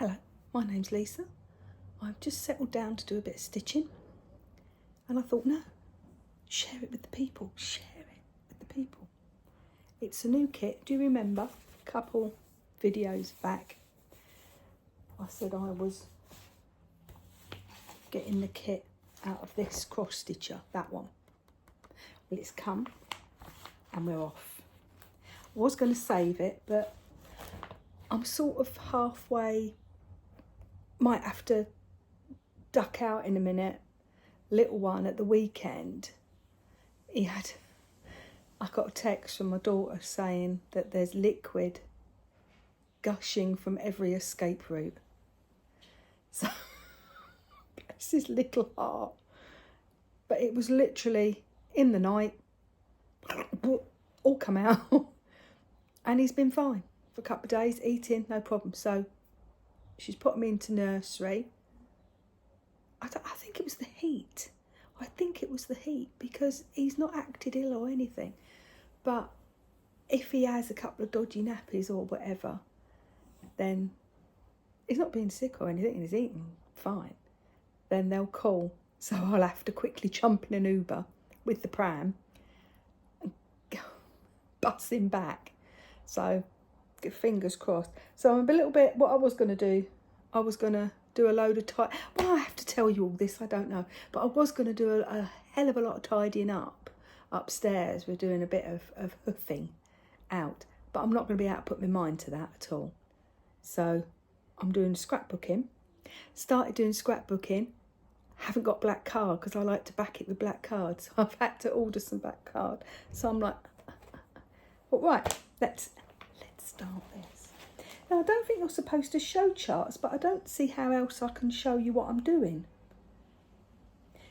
Hello, my name's Lisa. I've just settled down to do a bit of stitching and I thought, no, share it with the people, share it with the people. It's a new kit. Do you remember a couple videos back I said I was getting the kit out of this cross stitcher, that one? Well, it's come and we're off. I was going to save it, but I'm sort of halfway, might have to duck out in a minute. Little one at the weekend, I got a text from my daughter saying that there's liquid gushing from every escape route. So, bless his little heart. But it was literally in the night, all come out. And he's been fine for a couple of days, eating, no problem. So she's put him into nursery. I think it was the heat. I think it was the heat because he's not acted ill or anything. But if he has a couple of dodgy nappies or whatever, then he's not being sick or anything and he's eating fine. Then they'll call. So I'll have to quickly jump in an Uber with the pram and bus him back. So fingers crossed. So I'm a little bit, what I was going to do, I was going to do a load of well, I have to tell you all this, I don't know, but I was going to do a hell of a lot of tidying up upstairs. We're doing a bit of hoofing out, but I'm not going to be able to put my mind to that at all. So I'm doing scrapbooking. Started doing scrapbooking. Haven't got black card because I like to back it with black cards. So I've had to order some black card. So I'm like, well, right, let's start this. Now, I don't think you're supposed to show charts, but I don't see how else I can show you what I'm doing.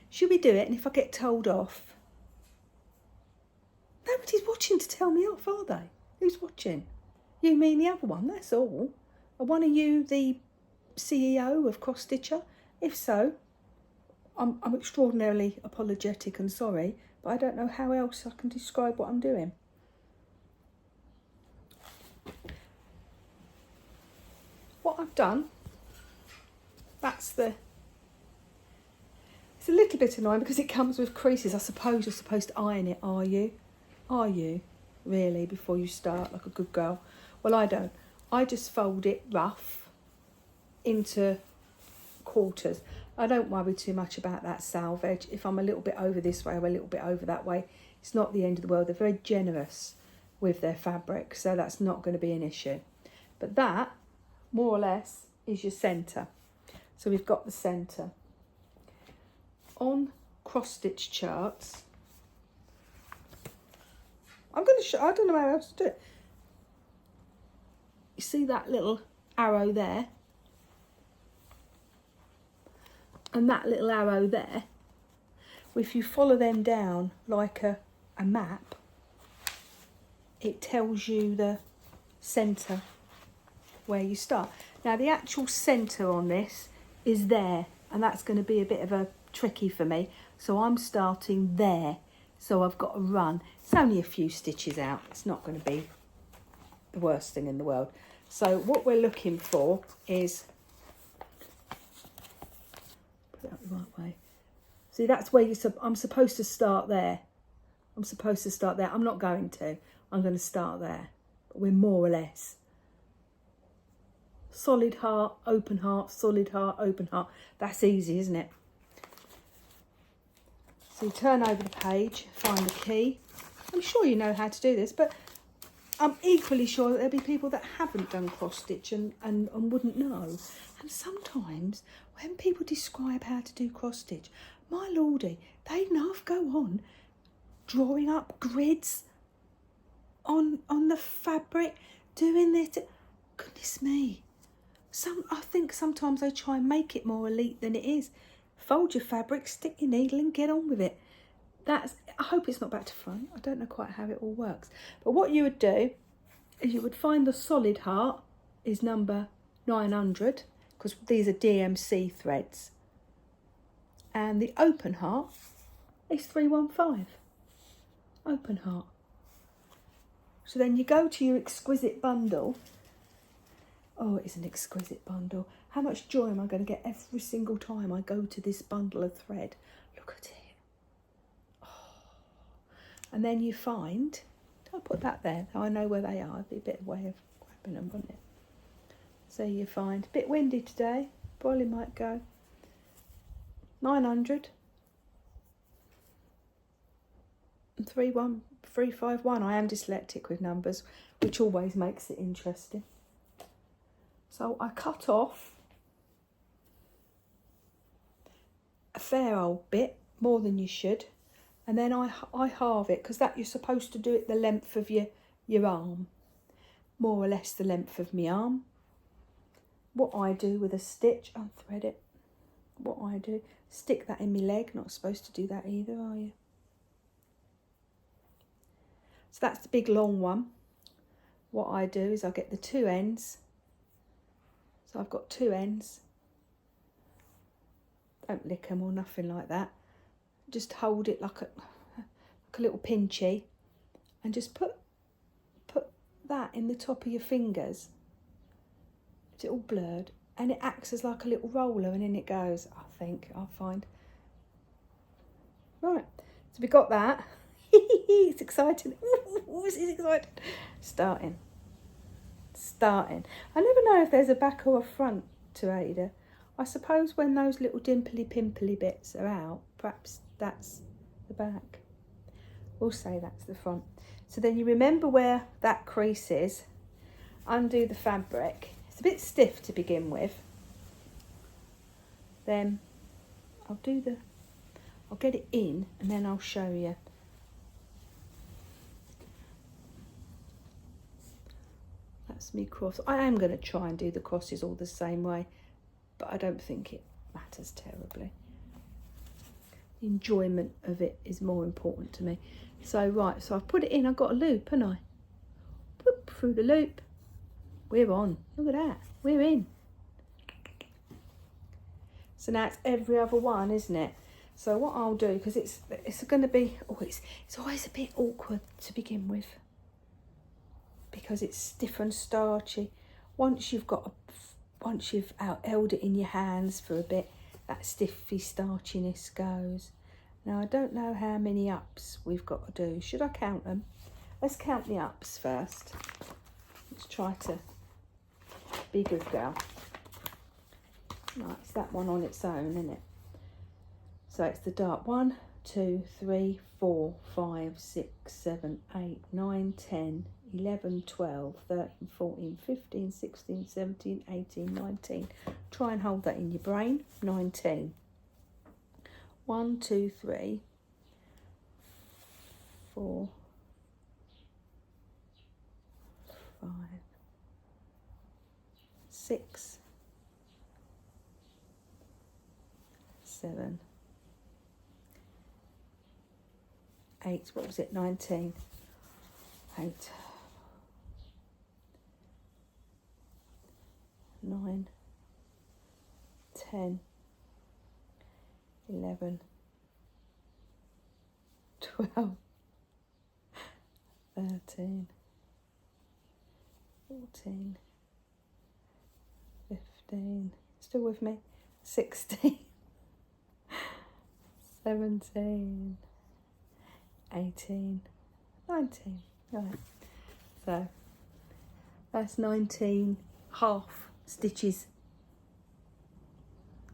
Should we do it? And if I get told off? Nobody's watching to tell me off, are they? Who's watching? You mean the other one, that's all. Are one of you the CEO of Cross Stitcher? If so, I'm extraordinarily apologetic and sorry, but I don't know how else I can describe what I'm doing. What I've done, it's a little bit annoying because it comes with creases. I suppose you're supposed to iron it, are you? Are you, really, before you start, like a good girl? Well, I don't. I just fold it rough into quarters. I don't worry too much about that salvage. If I'm a little bit over this way or a little bit over that way, it's not the end of the world. They're very generous with their fabric, so that's not going to be an issue. But that, more or less, is your centre. So we've got the centre. On cross stitch charts, I'm going to show, I don't know how else to do it. You see that little arrow there? And that little arrow there? Well, if you follow them down like a map, it tells you the centre where you start. Now the actual centre on this is there, and that's going to be a bit of a tricky for me. So I'm starting there. So I've got to run. It's only a few stitches out. It's not going to be the worst thing in the world. So what we're looking for is, put it up the right way. See, that's where I'm supposed to start there. I'm supposed to start there. I'm not going to. I'm going to start there. But we're more or less. Solid heart, open heart, solid heart, open heart. That's easy, isn't it? So you turn over the page, find the key. I'm sure you know how to do this, but I'm equally sure that there'll be people that haven't done cross stitch and wouldn't know. And sometimes when people describe how to do cross stitch, my lordy, they enough go on drawing up grids on the fabric, doing this. Goodness me. I think sometimes they try and make it more elite than it is. Fold your fabric, stick your needle and get on with it. I hope it's not back to front. I don't know quite how it all works. But what you would do is you would find the solid heart is number 900 because these are DMC threads. And the open heart is 315. Open heart. So then you go to your exquisite bundle Oh, it's an exquisite bundle. How much joy am I going to get every single time I go to this bundle of thread? Look at it. Oh. And then you find, I'll put that there, so I know where they are. It'd be a bit of a way of grabbing them, wouldn't it? So you find, a bit windy today, probably might go 900 and 31351. I am dyslexic with numbers, which always makes it interesting. So I cut off a fair old bit, more than you should, and then I halve it, because that you're supposed to do it the length of your arm, more or less the length of my arm. What I do with a stitch, unthread it. What I do, stick that in my leg. Not supposed to do that either, are you? So that's the big long one. What I do is I get the two ends. So I've got two ends. Don't lick them or nothing like that. Just hold it like a little pinchy, and just put that in the top of your fingers. It's all blurred, and it acts as like a little roller, and in it goes. I'll find. Right, so we got that. It's exciting. This is exciting. Starting. I never know if there's a back or a front to Ada. I suppose when those little dimply pimply bits are out, perhaps that's the back. We'll say that's the front. So then you remember where that crease is. Undo the fabric. It's a bit stiff to begin with. Then I'll get it in, and then I'll show you. That's me cross. I am going to try and do the crosses all the same way, but I don't think it matters terribly. The enjoyment of it is more important to me. So right, so I've put it in. I've got a loop, haven't I? Whoop, through the loop. We're on. Look at that. We're in. So now it's every other one, isn't it? So what I'll do, because it's going to be, it's always a bit awkward to begin with, because it's stiff and starchy. Once you've held it in your hands for a bit, that stiffy starchiness goes. Now I don't know how many ups we've got to do. Should I count them? Let's count the ups first. Let's try to be a good girl. Right, it's that one on its own, isn't it? So it's the dark 1, 2, 3, 4, 5, 6, 7, 8, 9, 10, 11, 12, 13, 14, 15, 16, 17, 18, 19. Try and hold that in your brain. 19. 1, 2, 3, 4, 5, 6, 7, 8. What was it? 19. 8. 9, 10, 11, 12, 13, 14, 15, still with me, 16, 17, 18, 19. Right. So that's 19 half stitches.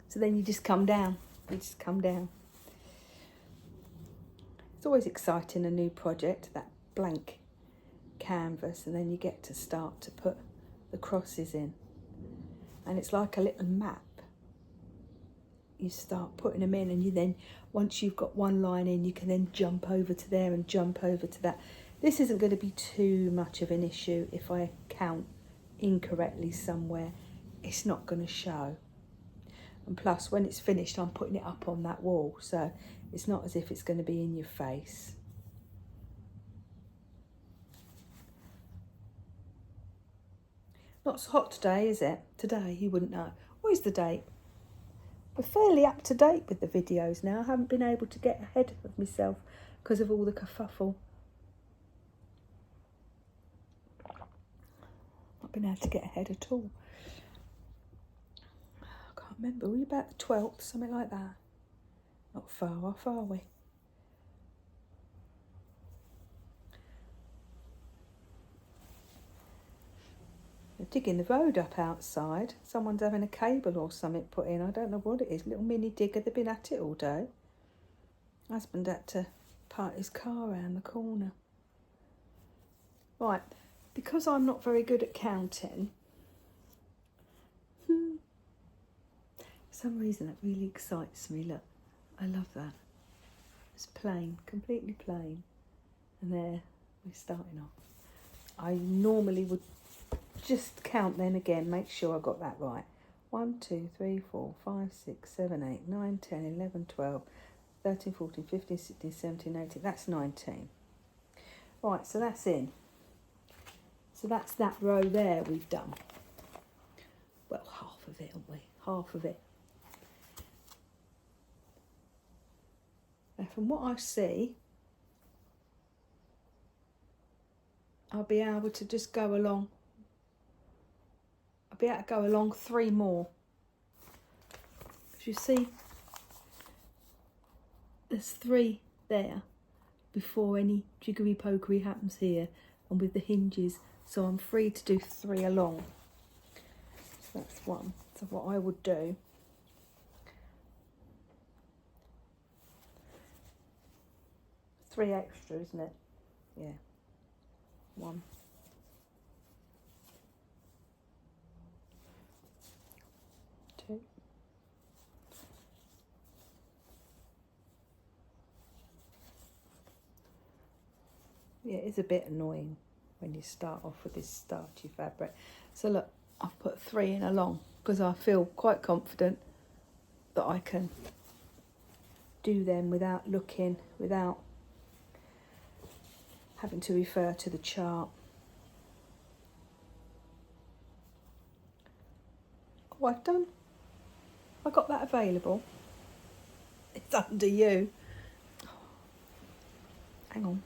So then you just come down. It's always exciting, a new project, that blank canvas, and then you get to start to put the crosses in, and it's like a little map. You start putting them in, and you then, once you've got one line in, you can then jump over to there and jump over to that. This isn't going to be too much of an issue. If I count incorrectly somewhere, it's not going to show. And plus, when it's finished, I'm putting it up on that wall, so it's not as if it's going to be in your face. Not so hot today, is it? Today, you wouldn't know. What is the date? We're fairly up to date with the videos now. I haven't been able to get ahead of myself because of all the kerfuffle. Not been able to get ahead at all. can't remember, were we about the 12th, something like that? Not far off, are we? They're digging the road up outside. Someone's having a cable or something put in. I don't know what it is. Little mini digger. They've been at it all day. Husband had to park his car around the corner. Right, because I'm not very good at counting, for some reason that really excites me. Look, I love that. It's plain, completely plain. And there we're starting off. I normally would just count then again, make sure I got that right. 1, 2, 3, 4, 5, 6, 7, 8, 9, 10, 11, 12, 13, 14, 15, 16, 17, 18. That's 19. Right, so that's in. So that's that row there we've done. Well, half of it, haven't we? Half of it. Now, from what I see, I'll be able to just go along. I'll be able to go along 3 more. As you see, there's 3 there before any jiggery pokery happens here, and with the hinges, so I'm free to do 3 along. So that's 1. So what I would do, three extra, isn't it? Yeah. 1. 2. 'Yeah, it's a bit annoying when you start off with this starchy fabric. So look, I've put 3 in along because I feel quite confident that I can do them without looking, without having to refer to the chart. Oh, I've done. I got that available. It's under you. Hang on.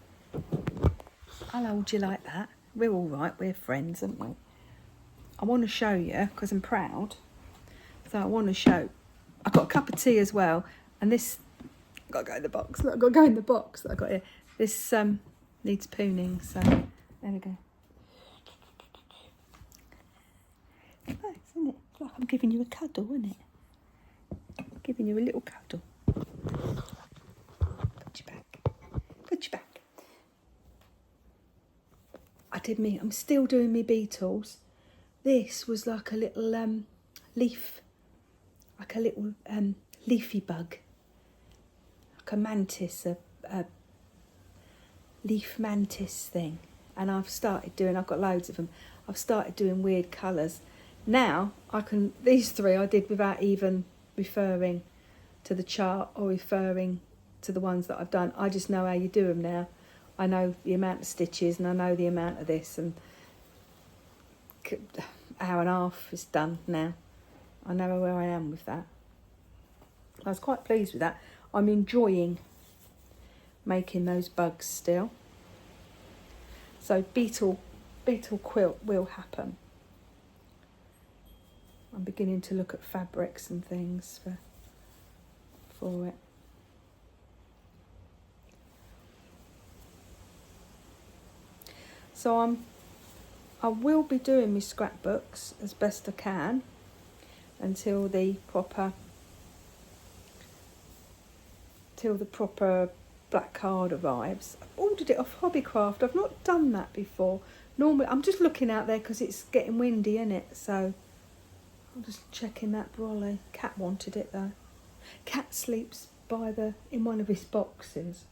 I'll hold you like that. We're all right. We're friends, aren't we? I want to show you because I'm proud. So I want to show. I've got a cup of tea as well, and this. I've got to go in the box. Look, I've got to go in the box that I got here. This needs pooning, so there we go. Nice, isn't it? It's like I'm giving you a cuddle, isn't it? I'm giving you a little cuddle. Put you back. Put you back. I'm still doing my beetles. This was like a little leaf, like a little leafy bug, like a mantis, a leaf mantis thing. And I've got loads of them. I've started doing weird colours. Now these 3 I did without even referring to the chart or referring to the ones that I've done. I just know how you do them now. I know the amount of stitches and I know the amount of this, and hour and a half is done now. I know where I am with that. I was quite pleased with that. I'm enjoying making those bugs still. So beetle quilt will happen. I'm beginning to look at fabrics and things for it. So I will be doing my scrapbooks as best I can until the proper black card arrives. I've ordered it off Hobbycraft. I've not done that before. Normally, I'm just looking out there because it's getting windy, isn't it? So I'm just checking that brolly. Cat wanted it though. Cat sleeps in one of his boxes,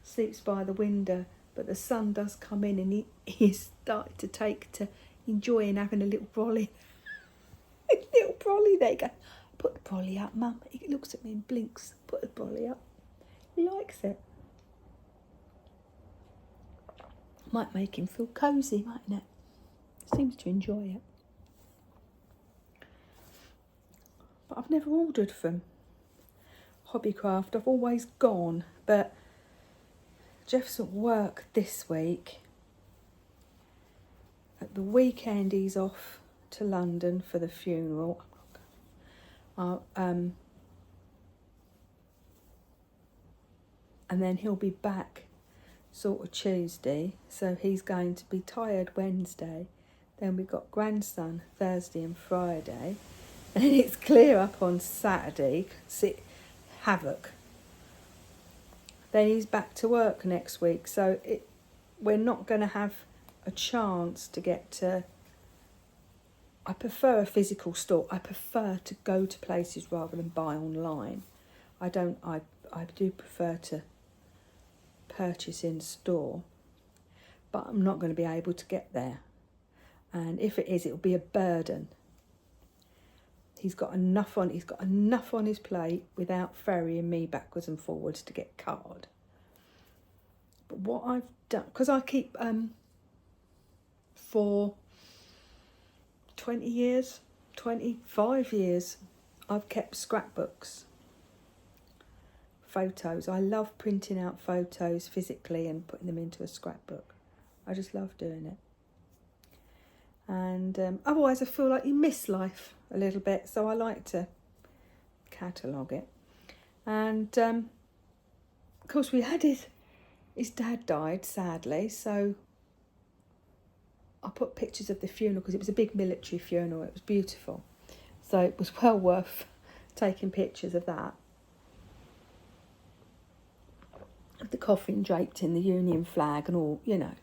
sleeps by the window. But the sun does come in and he's started to take to enjoying having a little brolly. A little brolly there. You go, put the brolly up, Mum. He looks at me and blinks. Put the brolly up. He likes it. Might make him feel cosy, mightn't it? Seems to enjoy it. But I've never ordered from Hobbycraft. I've always gone, but Jeff's at work this week. At the weekend he's off to London for the funeral. And then he'll be back sort of Tuesday, so he's going to be tired Wednesday. Then we've got grandson Thursday and Friday, and then it's clear up on Saturday, havoc. Then he's back to work next week, so we're not going to have a chance to get to... I prefer a physical store. I prefer to go to places rather than buy online. I do prefer to purchase in store, but I'm not going to be able to get there. And if it is, it'll be a burden. He's got enough on his plate without ferrying me backwards and forwards to get card. But what I've done, because I keep for 20 years, 25 years, I've kept scrapbooks, photos. I love printing out photos physically and putting them into a scrapbook. I just love doing it. And otherwise I feel like you miss life a little bit, so I like to catalogue it. And of course we had his dad died sadly, so I put pictures of the funeral because it was a big military funeral. It was beautiful, so it was well worth taking pictures of that. The coffin draped in the Union flag and all, you know.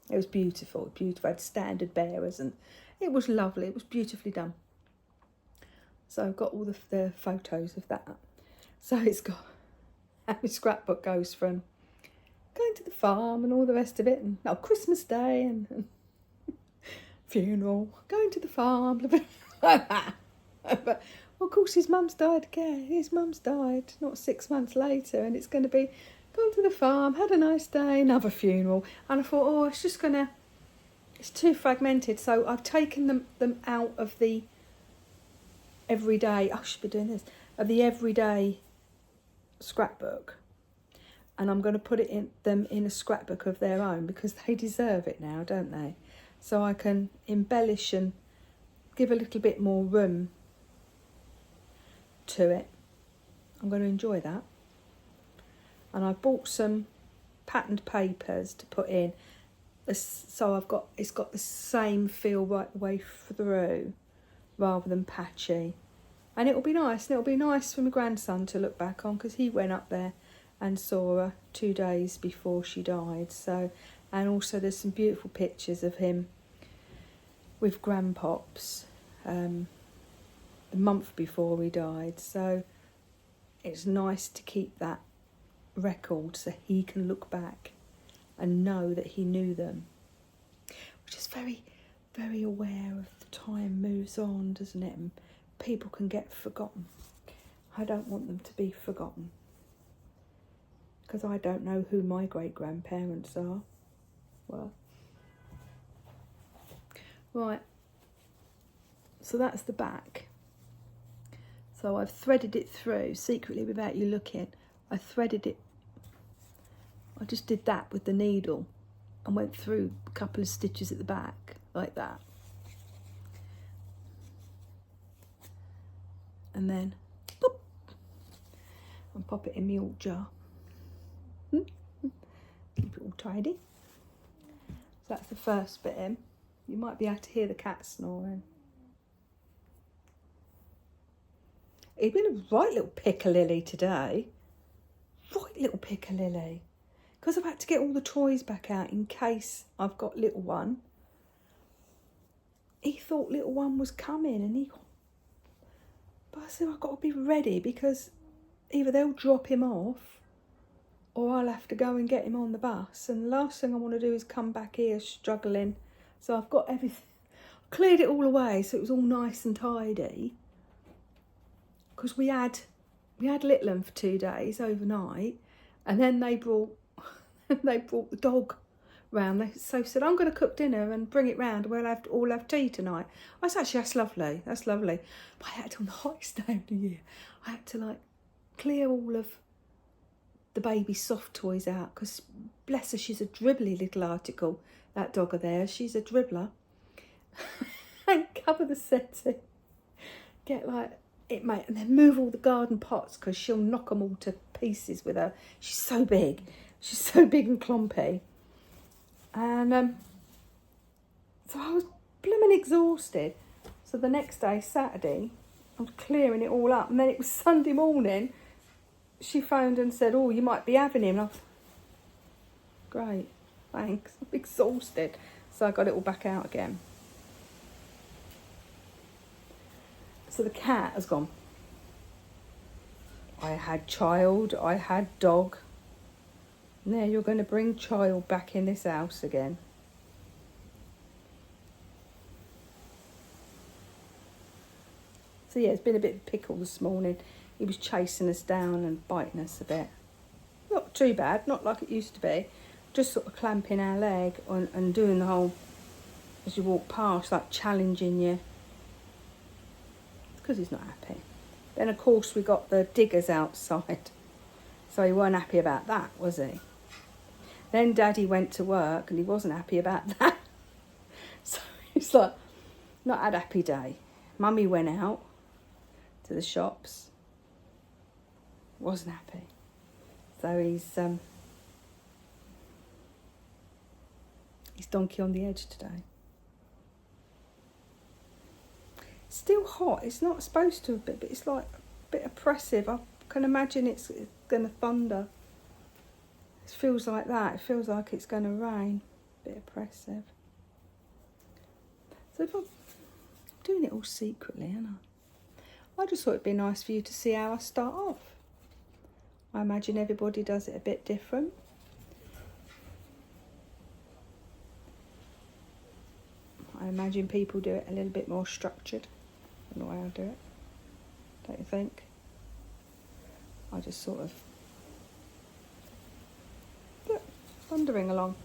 It was beautiful, beautiful. I had standard bearers and it was lovely. It was beautifully done. So I've got all the photos of that. So it's got, and my scrapbook goes from going to the farm and all the rest of it, and Christmas Day and funeral, going to the farm, like that. But well, of course his mum's died again. His mum's died not 6 months later, and it's going to be gone to the farm, had a nice day, another funeral. And I thought, it's too fragmented. So I've taken them out of the everyday, I should be doing this, of the everyday scrapbook. And I'm going to put them in a scrapbook of their own because they deserve it now, don't they? So I can embellish and give a little bit more room to it. I'm going to enjoy that. And I bought some patterned papers to put in, so it's got the same feel right the way through, rather than patchy. And it'll be nice. And it'll be nice for my grandson to look back on because he went up there and saw her 2 days before she died. So, and also there's some beautiful pictures of him with grandpops the month before he died. So it's nice to keep that record so he can look back and know that he knew them. Which is very, very aware of the time moves on, doesn't it? And people can get forgotten. I don't want them to be forgotten. Because I don't know who my great-grandparents are. Well, right. So that's the back. So I've threaded it through secretly without you looking. I threaded it. I just did that with the needle and went through a couple of stitches at the back like that. And then boop, and pop it in my alt jar. Keep it all tidy. So that's the first bit in. You might be able to hear the cat snoring. He's been a right little piccalilli today. Right little piccalilli. Because I've had to get all the toys back out in case I've got little one. He thought little one was coming and but I said I've got to be ready because either they'll drop him off or I'll have to go and get him on the bus. And the last thing I want to do is come back here struggling. So I've got everything, cleared it all away so it was all nice and tidy. Because we had little one for 2 days overnight, and then they brought the dog round. They said, I'm going to cook dinner and bring it round. We'll all have tea tonight. I said, actually, that's lovely. But I had to, on the hottest day of the year, I had to clear all of the baby soft toys out because bless her, she's a dribbly little article. That dog of theirs, she's a dribbler. And cover the setting. Get and then move all the garden pots because she'll knock them all to pieces with her. She's so big. She's so big and clumpy. And so I was blooming exhausted. So the next day, Saturday, I was clearing it all up. And then it was Sunday morning. She phoned and said, oh, you might be having him. And I was, great, thanks. I'm exhausted. So I got it all back out again. So the cat has gone. I had child, I had dog. Now you're going to bring child back in this house again. So yeah, it's been a bit of a pickle this morning. He was chasing us down and biting us a bit. Not too bad, not like it used to be. Just sort of clamping our leg and doing the whole, as you walk past, like challenging you. Because he's not happy. Then of course we got the diggers outside. So he weren't happy about that, was he? Then Daddy went to work and he wasn't happy about that. So he's like, not had a happy day. Mummy went out to the shops. Wasn't happy. So he's donkey on the edge today. Still hot. It's not supposed to be, but it's like a bit oppressive. I can imagine it's going to thunder. It feels like that. It feels like it's going to rain. A bit oppressive. So if I'm doing it all secretly, aren't I just thought it'd be nice for you to see how I start off. I imagine everybody does it a bit different. I imagine people do it a little bit more structured than the way I do it. Don't you think? I just sort of thundering along.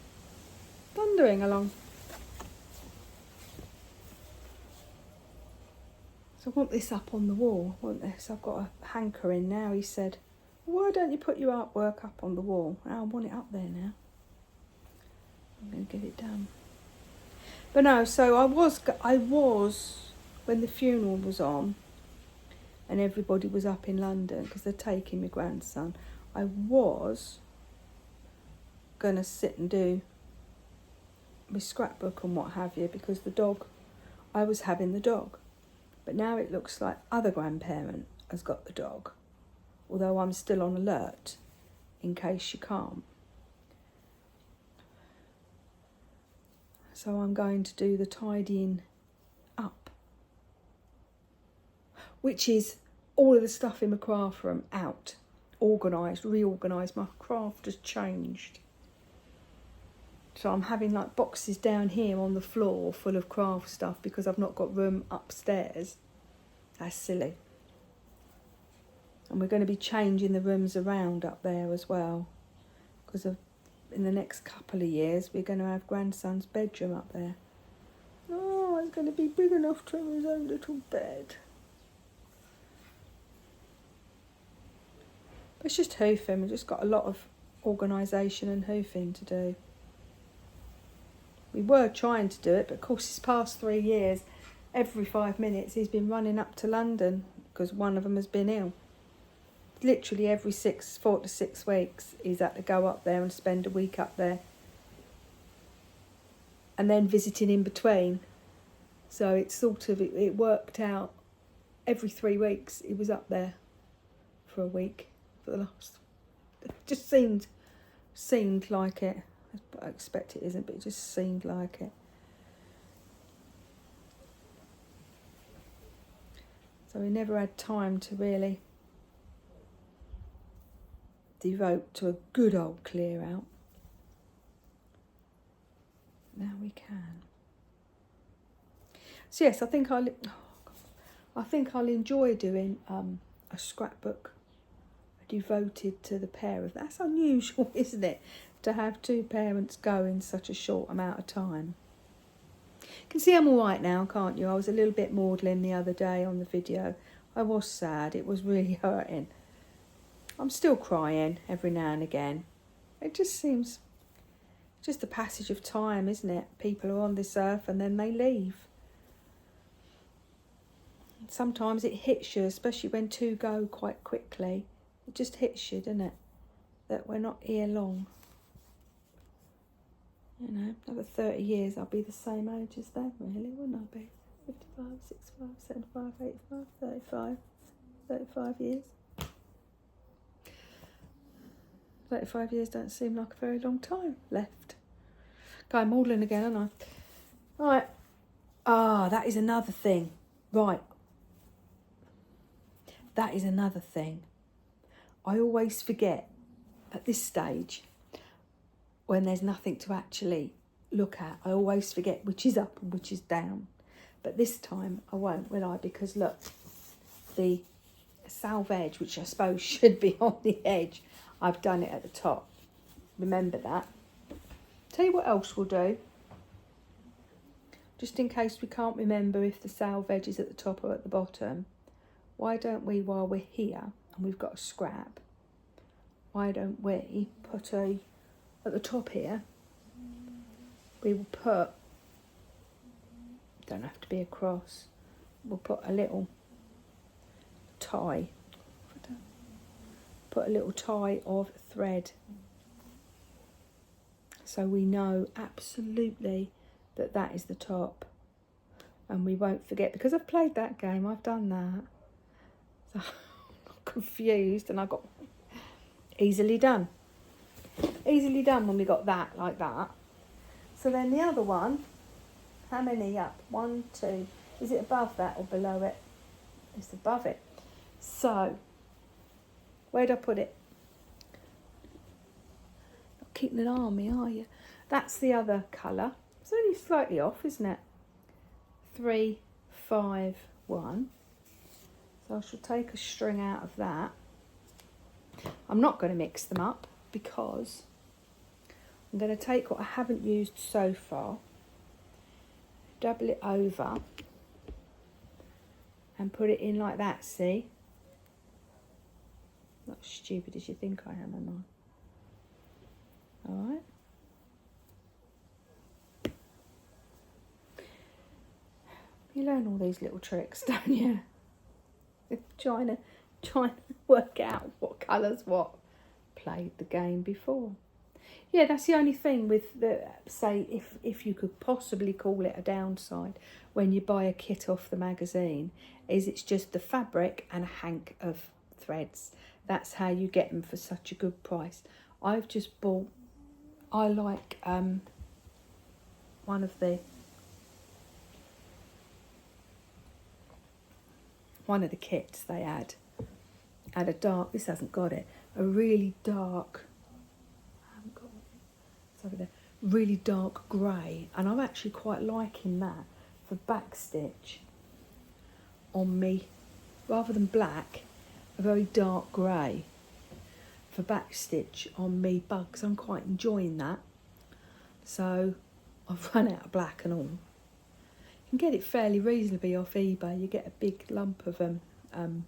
So I want this up on the wall, I want this. I've got a hankering now. He said, why don't you put your artwork up on the wall? I want it up there now. I'm going to get it done. But no, so I was, when the funeral was on and everybody was up in London because they're taking my grandson, I was going to sit and do my scrapbook and what have you, because the dog, I was having the dog. But now it looks like other grandparent has got the dog, although I'm still on alert in case she can't. So I'm going to do the tidying up, which is all of the stuff in my craft room out, organised, reorganised. My craft has changed. So I'm having like boxes down here on the floor full of craft stuff because I've not got room upstairs. That's silly. And we're going to be changing the rooms around up there as well, because in the next couple of years we're going to have grandson's bedroom up there. Oh, it's going to be big enough to have his own little bed. But it's just hoofing. We've just got a lot of organisation and hoofing to do. We were trying to do it, but of course this past 3 years, every 5 minutes he's been running up to London because one of them has been ill. Literally every 4 to 6 weeks he's had to go up there and spend a week up there. And then visiting in between. So it's sort of, it worked out. Every 3 weeks he was up there for a week for the last. It just seemed like it. I expect it isn't, but it just seemed like it. So we never had time to really devote to a good old clear out. Now we can. So yes, I think I'll enjoy doing a scrapbook devoted to the pair of. That's unusual, isn't it, to have 2 parents go in such a short amount of time. You can see I'm all right now, can't you? I was a little bit maudlin the other day on the video. I was sad. It was really hurting. I'm still crying every now and again. It just seems just the passage of time, isn't it? People are on this earth and then they leave. Sometimes it hits you, especially when two go quite quickly. It just hits you, doesn't it? That we're not here long. You know, another 30 years, I'll be the same age as them, really, wouldn't I be? 55, 65, 75, 85, 35. 35 years. 35 years don't seem like a very long time left. Going maudlin again, aren't I? Right. Ah, that is another thing. Right. That is another thing. I always forget at this stage, when there's nothing to actually look at, I always forget which is up and which is down. But this time I won't, will I? Because look, the salve edge, which I suppose should be on the edge, I've done it at the top. Remember that. Tell you what else we'll do. Just in case we can't remember if the salve edge is at the top or at the bottom, why don't we, while we're here and we've got a scrap, why don't we put at the top here, we will put, don't have to be a cross, we'll put a little tie, put a little tie of thread, so we know absolutely that that is the top, and we won't forget, because I've played that game, I've done that, so I'm not confused, and I got easily done when we got that like that. So then the other one, how many up? 1, 2, is it above that or below it? It's above it. So where'd I put it? Not keeping an eye on me, are you? That's the other colour. It's only slightly off, isn't it? 3, 5, 1. So I shall take a string out of that. I'm not going to mix them up because I'm going to take what I haven't used so far, double it over and put it in like that, see? Not as stupid as you think I am I? Alright. You learn all these little tricks, don't you? trying to work out what colours what. Played the game before. Yeah, that's the only thing with the, say, if you could possibly call it a downside when you buy a kit off the magazine, is it's just the fabric and a hank of threads. That's how you get them for such a good price. I've just bought, I like one of the kits they had a dark, this hasn't got it, a really dark, I haven't got it, it's over there, really dark grey, and I'm actually quite liking that for backstitch on me, rather than black, a very dark grey for backstitch on me bugs. I'm quite enjoying that. So I've run out of black and all. You can get it fairly reasonably off eBay. You get a big lump of them. They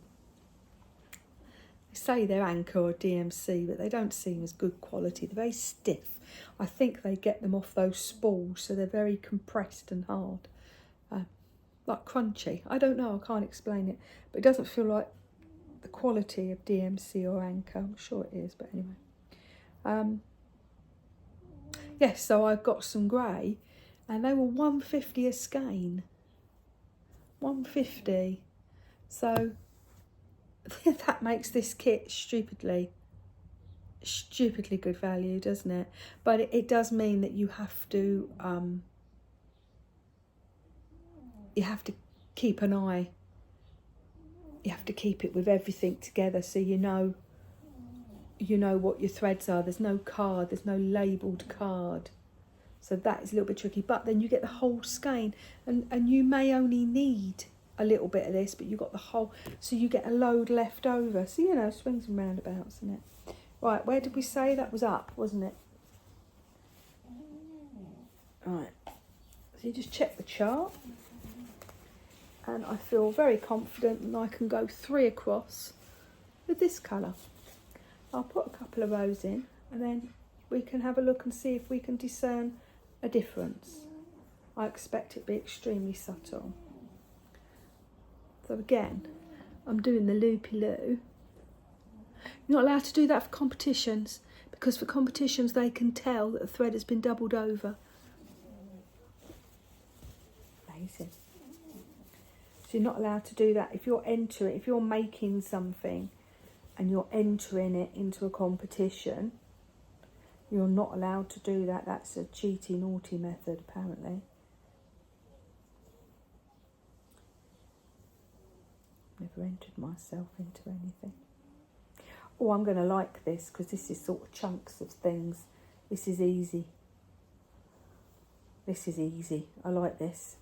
say they're Anchor or DMC, but they don't seem as good quality. They're very stiff. I think they get them off those spools, so they're very compressed and hard. Like crunchy. I don't know, I can't explain it. But it doesn't feel like the quality of DMC or Anchor. I'm sure it is, but anyway. Yes, so I've got some grey, and they were £1.50 a skein. £1.50. So that makes this kit stupidly good value, doesn't it? But it does mean that you have to keep an eye. You have to keep it with everything together, so you know what your threads are. There's no card, there's no labelled card. So that is a little bit tricky. But then you get the whole skein, and you may only need a little bit of this, but you got the whole, so you get a load left over. So, swings and roundabouts, isn't it? Right, where did we say that was up, wasn't it? Right, so you just check the chart. And I feel very confident that I can go 3 across with this colour. I'll put a couple of rows in, and then we can have a look and see if we can discern a difference. I expect it to be extremely subtle. So again, I'm doing the loopy-loo. You're not allowed to do that for competitions, because for competitions they can tell that the thread has been doubled over. Amazing. So you're not allowed to do that if you're making something and you're entering it into a competition. You're not allowed to do that. That's a cheaty, naughty method, apparently. Never entered myself into anything. Oh, I'm going to like this because this is sort of chunks of things. This is easy. This is easy. I like this.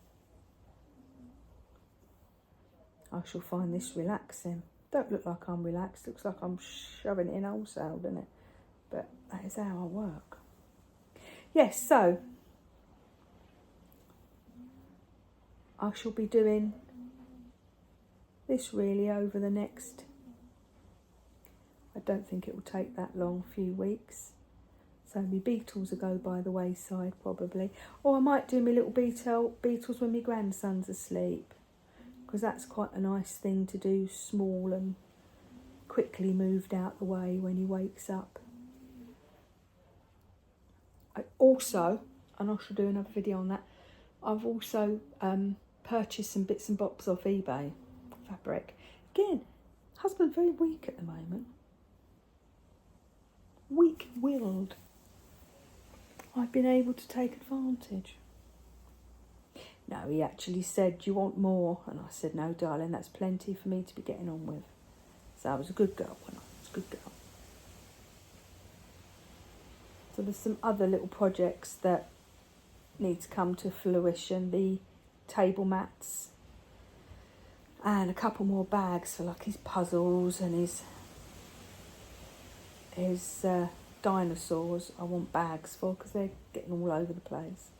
I shall find this relaxing. Don't look like I'm relaxed. Looks like I'm shoving it in wholesale, doesn't it? But that is how I work. Yes, so I shall be doing this really over the next, I don't think it will take that long, few weeks. So my beetles will go by the wayside probably. Or I might do my little beetles when my grandson's asleep, because that's quite a nice thing to do, small and quickly moved out the way when he wakes up. I also, and I shall do another video on that, I've also purchased some bits and bobs off eBay, fabric. Again, husband's very weak at the moment. Weak-willed. I've been able to take advantage. No, he actually said, "Do you want more?" And I said, "No, darling, that's plenty for me to be getting on with." So I was a good girl when I was a good girl. So there's some other little projects that need to come to fruition. The table mats and a couple more bags for like his puzzles and his dinosaurs. I want bags for because they're getting all over the place.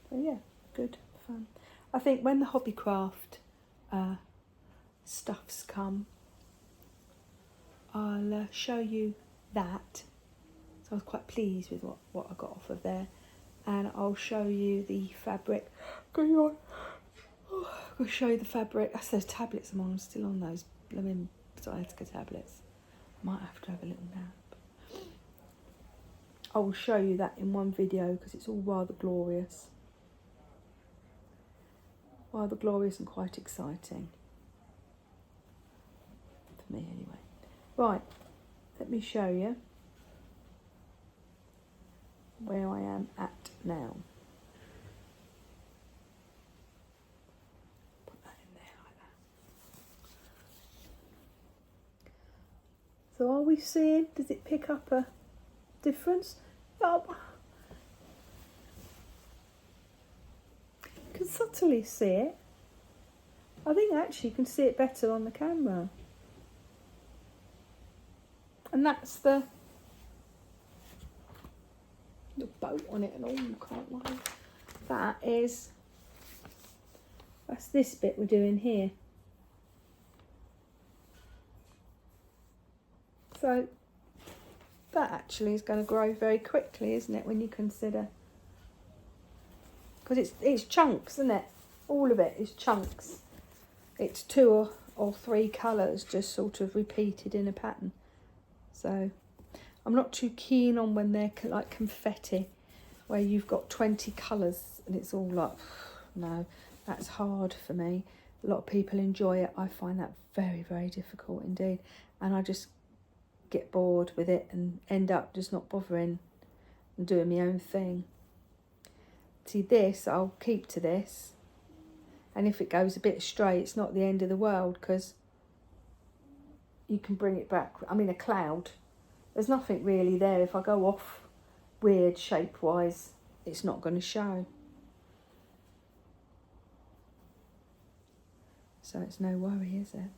So yeah, good fun. I think when the Hobbycraft stuff's come, I'll show you that. So I was quite pleased with what I got off of there. And I'll show you the fabric. Go on. Oh, I'll show you the fabric. That's those tablets I'm on. I'm still on those blooming sciatica tablets. Might have to have a little nap. I will show you that in one video because it's all rather glorious. Rather glorious and quite exciting. For me anyway. Right, let me show you where I am at now. Put that in there like that. So are we seeing, does it pick up a difference? Oh, you can subtly see it. I think actually you can see it better on the camera. And that's the boat on it and all, you can't lie. That's this bit we're doing here. So that actually is going to grow very quickly, isn't it, when you consider, because it's chunks, isn't it? All of it is chunks. It's 2 or 3 colours just sort of repeated in a pattern. So I'm not too keen on when they're like confetti, where you've got 20 colours and it's all like, no, that's hard for me. A lot of people enjoy it. I find that very, very difficult indeed. And I just get bored with it and end up just not bothering and doing my own thing. See, this, I'll keep to this. And if it goes a bit astray, it's not the end of the world because you can bring it back. I mean, a cloud, there's nothing really there. If I go off weird shape-wise, it's not going to show. So it's no worry, is it?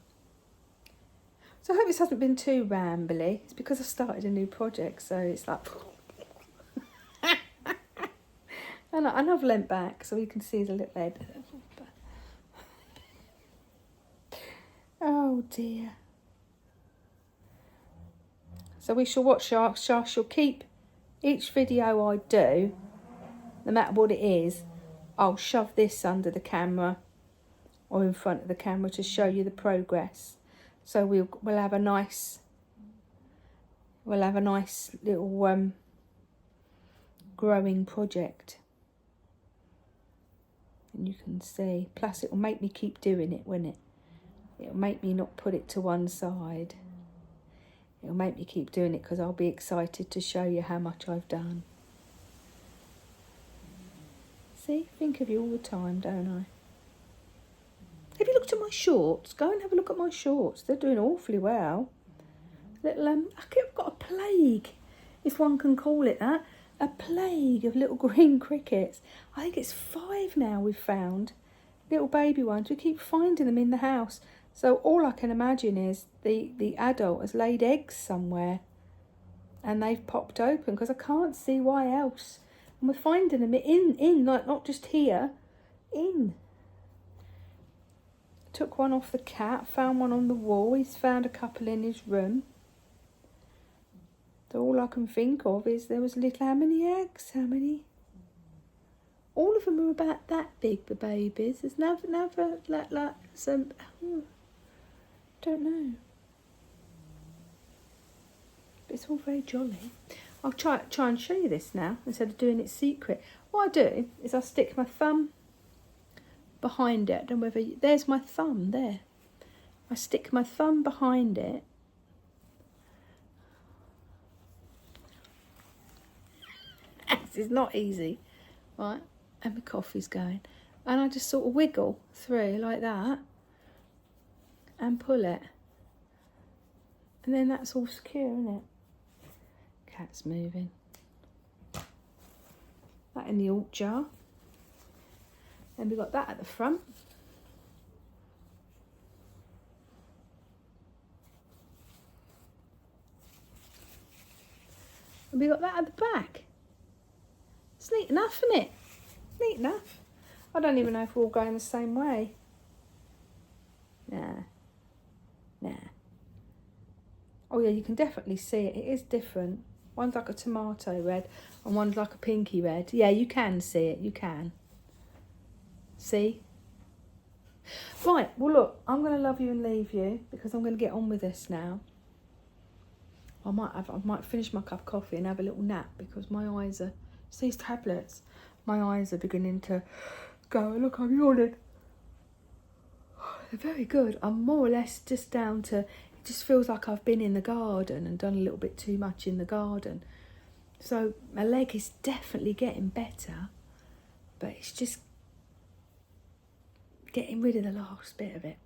So I hope this hasn't been too rambly. It's because I started a new project, so it's like... and I've leant back so you can see the little head. Oh dear. So we shall watch, I shall keep each video I do, no matter what it is, I'll shove this under the camera or in front of the camera to show you the progress. So we'll have a nice little growing project. And you can see, plus it will make me keep doing it, won't it? It'll make me not put it to one side. It'll make me keep doing it because I'll be excited to show you how much I've done. See, think of you all the time, don't I? Have you looked at my shorts? Go and have a look at my shorts. They're doing awfully well. Little I've got a plague, if one can call it that. A plague of little green crickets. I think it's 5 now we've found. Little baby ones. We keep finding them in the house. So all I can imagine is the adult has laid eggs somewhere and they've popped open because I can't see why else. And we're finding them in, like not just here, in. Took one off the cat, found one on the wall. He's found a couple in his room. So all I can think of is there was how many eggs? How many? All of them are about that big, the babies. There's never like some, don't know. But it's all very jolly. I'll try and show you this now instead of doing it secret. What I do is I stick my thumb behind it. I don't know whether there's my thumb there. I stick my thumb behind it. This is not easy, right? And my coffee's going. And I just sort of wiggle through like that and pull it. And then that's all secure, isn't it? Cat's moving. That in the alt jar. And we've got that at the front. And we've got that at the back. It's neat enough, isn't it? Neat enough. I don't even know if we're all going the same way. Nah. Oh yeah, you can definitely see it. It is different. One's like a tomato red and one's like a pinky red. Yeah, you can see it. You can. See? Right, well look, I'm going to love you and leave you because I'm going to get on with this now. I might finish my cup of coffee and have a little nap because my eyes are, these tablets, my eyes are beginning to go. Look, I'm yawning. They're very good. I'm more or less just down to, it just feels like I've been in the garden and done a little bit too much in the garden. So my leg is definitely getting better, but it's just getting rid of the last bit of it.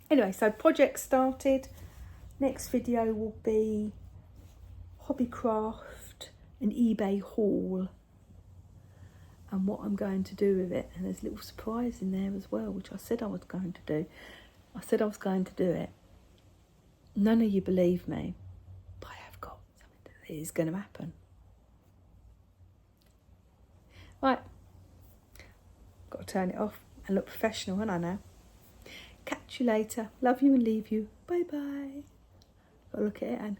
Anyway, so project started. Next video will be hobbycraft and eBay haul and what I'm going to do with it. And there's a little surprise in there as well, which I said I was going to do. I said I was going to do it. None of you believe me, but I have got something that is going to happen. Right, got to turn it off and look professional, haven't I now? Catch you later. Love you and leave you. Bye bye. Got to look at it and